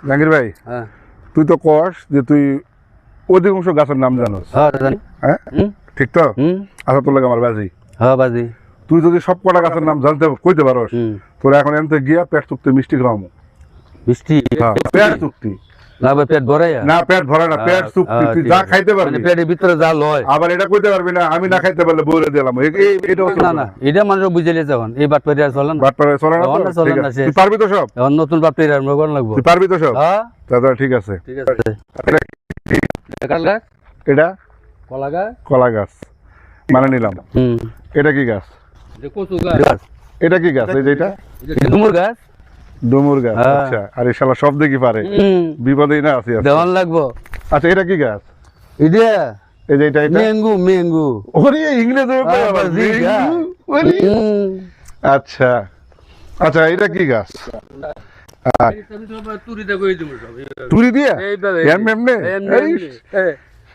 জাহাঙ্গীর ভাই, হ্যাঁ তুই তো কস যে তুই অধিকাংশ গাছের নাম জানোস, হ্যাঁ জানি হ্যাঁ ঠিক তো? আচ্ছা, তোর লাগে আমার বাজি। হ্যাঁ বাজি তুই যদি সব কটা গাছের নাম জানতে কইতে পারস, তোরা এখন এনতে গিয়া পেট চুক্তি মিষ্টি খাওয়ামু। মিষ্টি পেট চুক্তি না ভাই পেট ভরাই না, পেট ভরে না, পেট চুক্তি। তুই যা খাইতে পারবি, পেটের ভিতরে যা লয় আবার এটা কইতে পারবি না আমি না খাইতে পারলে বলে দিলাম। এটা না না এটা মানুষ বুঝাইলে যখন এই বাট পেরিয়ার চলে না বাট পারে চলে না তো? এখন না চলে ঠিক না, আছে। শেষ। তুই পারবি তো সব? এখন নতুন বাট পেরিয়ার মগন লাগবো। তুই পারবি তো সব? হ্যাঁ দাদা ঠিক আছে। ঠিক আছে কাল গাছ এটা কলা গাছ কলা গাছ মানে নিলাম। এটা কি গাছ? কচু গাছ এটা কি গাছ? এই যে এটা ডুমুর গাছ ডুমুর গাছ। হ্যাঁ। আচ্ছা, আর এই শালা সব দেখি পারে, বিপদেই না আছি আজকে। দেওয়ান লাগবো আচ্ছা, এটা কি গাছ? এটা এই যে এটা মেঙ্গু মেঙ্গু ওরে ইংরেজি আবার জিগা। আচ্ছা আচ্ছা, এটা কি গাছ? তুরি দিয়া এমনি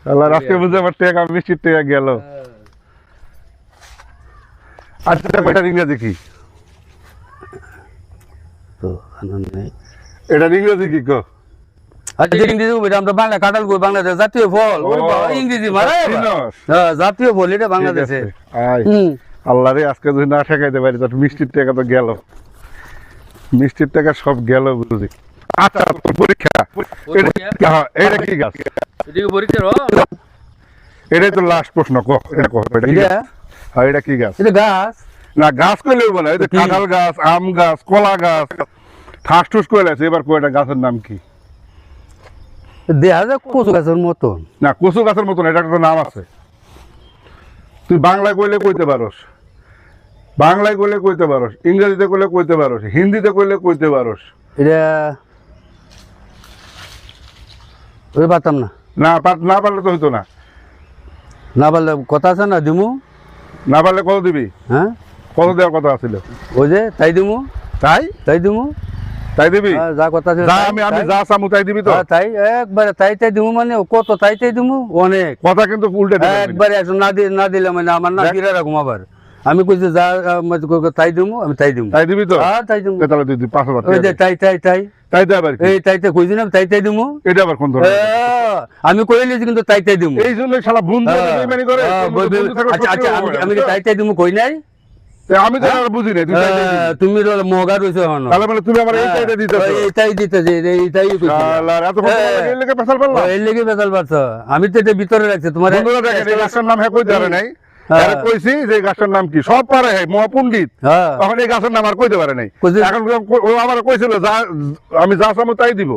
আল্লাহ রাস্তে বুঝে আমার টেকা মিষ্টির টেকা গেল। আচ্ছা, এটা ইংরেজি কি? তো আনন্দ নেই এটা ইংরেজি কি কো? আচ্ছা ইংরেজি আমরা বাংলা কাঁঠাল কই বাংলাদেশ জাতীয় ফল ওরে বাবা ইংরেজি মারে চিনস? হ্যাঁ জাতীয় ফল এটা ঠিক বাংলাদেশে আছে। আয় আল্লাহ রে, আজকে যদি না ঠেকাইতে পারি তাহলে মিষ্টির টাকা তো গেল, মিষ্টির টাকা সব গেল বুঝি। আচ্ছা, তোর পরীক্ষা। হ্যাঁ, এটা কি গাছ? এদিকে পরীক্ষা এটাই তো লাস্ট প্রশ্ন। এটা কো, এটা কি এটা গাছ? হ্যাঁ, এটা কি গাছ? এটা গাছ না, গাছ কইলেও বলে এই যে কাঁঠাল গাছ, আম গাছ, কলা গাছ, ঠাস ঠুস কইলে আছে। এবার কয়টা গাছের নাম কি? দেখা যায় কচু গাছের মতন না, কচু গাছের মতন, এটা একটা নাম আছে। তুই বাংলায় কইলে কইতে পারস, বাংলায় কইলে কইতে পারস, ইংরেজিতে কইলে কইতে পারস, হিন্দিতে কইলে কইতে পারস। এটা ওই পারতাম না না না পারলে তো হইতো না। না পারলে কথা আছে না দিমু না পারলে কত দিবি? হ্যাঁ কত দেওয়ার কথা আছিল? ওই যে তাই দিমু তাই তাই দিমু তাই দিবি? হ্যাঁ, যা কথা আছে যা আমি যা চামু তাই দিবি তো? তাই একবারে তাই তাই দিমু মানে কত তাই তাই দিমু অনেক কথা কিন্তু উল্টে দিবি। একবারে একদম না দিলে মানে আমার না ফিরে রাখুম আবার আমি কইছি যা তাই দিমু আমি তাই দিমু তাই দিবি তো? হ্যাঁ তাই দিমু তাহলে তুই 5,000 ওই যে টাকা দে। তাই তাই তাই তাই দে আবার কি? এই তাই তাই কইছি না তাই তাই দিমু এটা আবার কোন ধরনের? আমি কইলেছি কিন্তু তাই তাই দিমু এই জন্য শালা বন্ধু বেইমানি করে। বন্ধু থাকলে আচ্ছা আচ্ছা সত্যি হবে না। আমি কি তাই তাই দিমু কই নাই আমি তো আর বুঝি না, তুই তাই দিবি। তুমি মগা রইছো এখন তাহলে মানে তুমি আমার এই টাইটা দিতেছ। এইটাই দিতেছে এইটাই কইছি শালার এত কথা বলে এই লেগে পেছাল পারলা? এই লেগে বেতাল পারছ আমি তো এটা ভিতরে রাখছি তোমার বন্ধুরা দেখেন, এই গাছের নাম হ্যাঁ কইতে পারে নাই। আরে কইছি যে এই গাছের নাম কি, সব পারে হ্যাঁ, মহাপণ্ডিত। হ্যাঁ তখন এই গাছের নাম আর কইতে পারে নাই। কইছে- এখন ও আমার কইছিল যা আমি যা চামু তাই দিব।